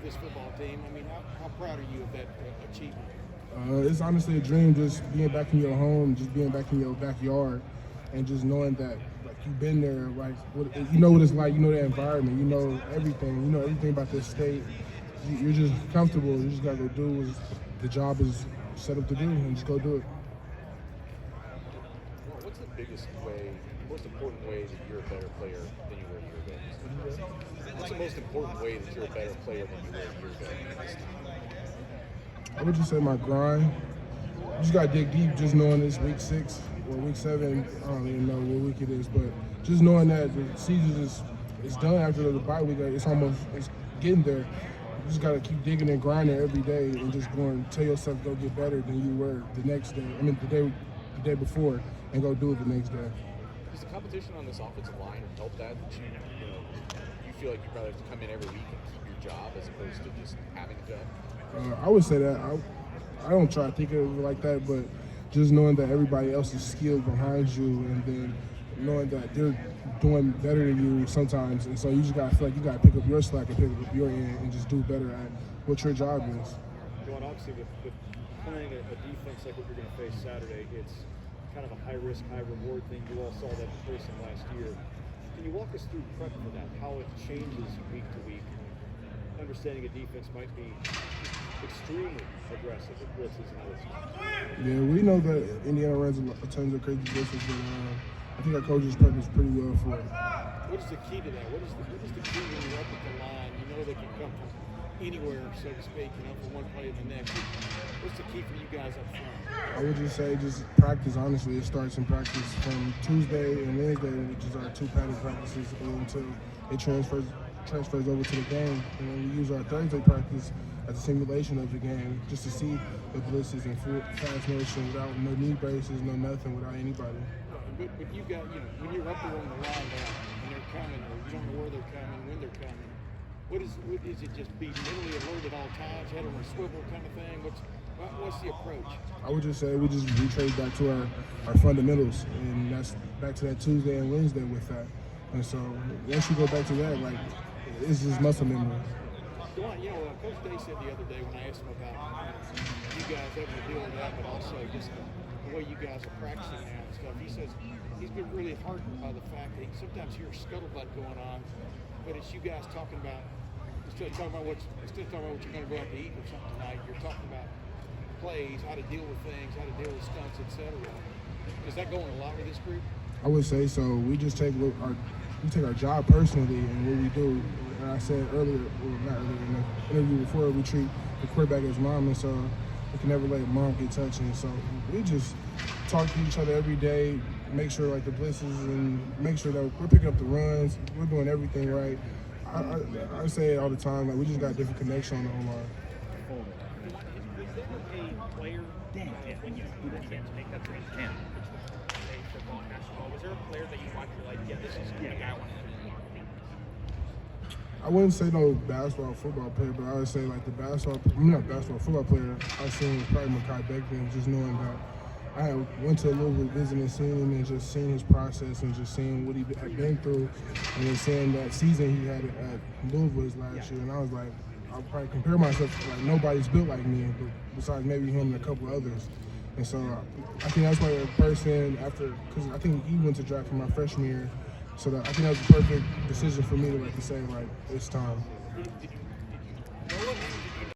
this football team. I mean, how proud are you of that achievement? It's honestly a dream, just being back in your home, just being back in your backyard, and just knowing that like you've been there, like you know what it's like, you know the environment, you know everything about this state. You're just comfortable. You just gotta go do what the job is set up to do, and just go do it. What's the biggest way, most important way that you're a better player than you were a year ago? What's the most important way that you're a better player than you were a year ago? I would just say my grind. You just gotta dig deep, just knowing it's week 6 or week 7. I don't even know what week it is, but just knowing that the season is done after the bye week. It's getting there. You just gotta keep digging and grinding every day, and just tell yourself go get better than you were the next day. I mean the day before, and go do it the next day. Does the competition on this offensive line help that? You feel like you probably have to come in every week and keep your job as opposed to just having a job? I would say that I don't try to think of it like that, but just knowing that everybody else is skilled behind you, and then knowing that they're doing better than you sometimes, and so you just gotta feel like you gotta pick up your slack and pick up your end and just do better at what your job is. Dawand, obviously with playing a defense like what you're going to face Saturday, it's kind of a high risk, high reward thing. You all saw that in person last year. Can you walk us through prep for that? How it changes week to week? Understanding a defense might be extremely aggressive with blitzes and others. Yeah, we know that Indiana runs tons of crazy blitzes, but I think our coaches prep us pretty well for it. What is the key to that? What is the key when you're up at the line? You know they can come from anywhere, so to speak, from one play to the next. What's the key for you guys up front? I would just say just practice, honestly. It starts in practice from Tuesday and Wednesday, which is our 2 padded practices, until it transfers over to the game. And then we use our Thursday practice as a simulation of the game, just to see the blitzes in full fast motion without no knee braces, no nothing, without anybody. But you got, when you're up there on the line now, and they're coming, or you don't know where they're coming, when they're coming, what is it, just be mentally alert at all times, head on a swivel kind of thing? What's the approach? I would just say we trade back to our fundamentals, and that's back to that Tuesday and Wednesday with that. And so once you go back to that, like, it's just muscle memory. Dawand, Coach Day said the other day when I asked him about you guys having to deal with that, but also just the way you guys are practicing now and stuff, he says he's been really heartened by the fact that he sometimes hears scuttlebutt going on, but it's you guys talking about, instead of talking about what you're going to go out to eat or something tonight, you're talking about plays, how to deal with things, how to deal with stunts, etc. Is that going a lot with this group? I would say so. We just take our job personally, and what we do. And I said earlier, well, not earlier, in the interview before, we treat the quarterback as mom, and so we can never let mom get touched. And so we just talk to each other every day, make sure like the blitzes, and make sure that we're picking up the runs, we're doing everything right. I say it all the time, like we just got a different connection on the O-line. Is there a player, when you get to make that transition, football and basketball, was there a player that you watched, you're like, yeah, this is the guy I want to be? I wouldn't say no basketball, football player, but I would say like football player I seen was probably Mekhi Becton, just knowing that I went to Louisville visiting, seeing him, and just seeing his process, and just seeing what he had been through, and then seeing that season he had at Louisville his last year, and I was like, I'll probably compare myself to, like, nobody's built like me, but besides maybe him and a couple others. And so I think that's why a person because I think he went to draft for my freshman year, so I think that was the perfect decision for me to say, like, it's time. Did you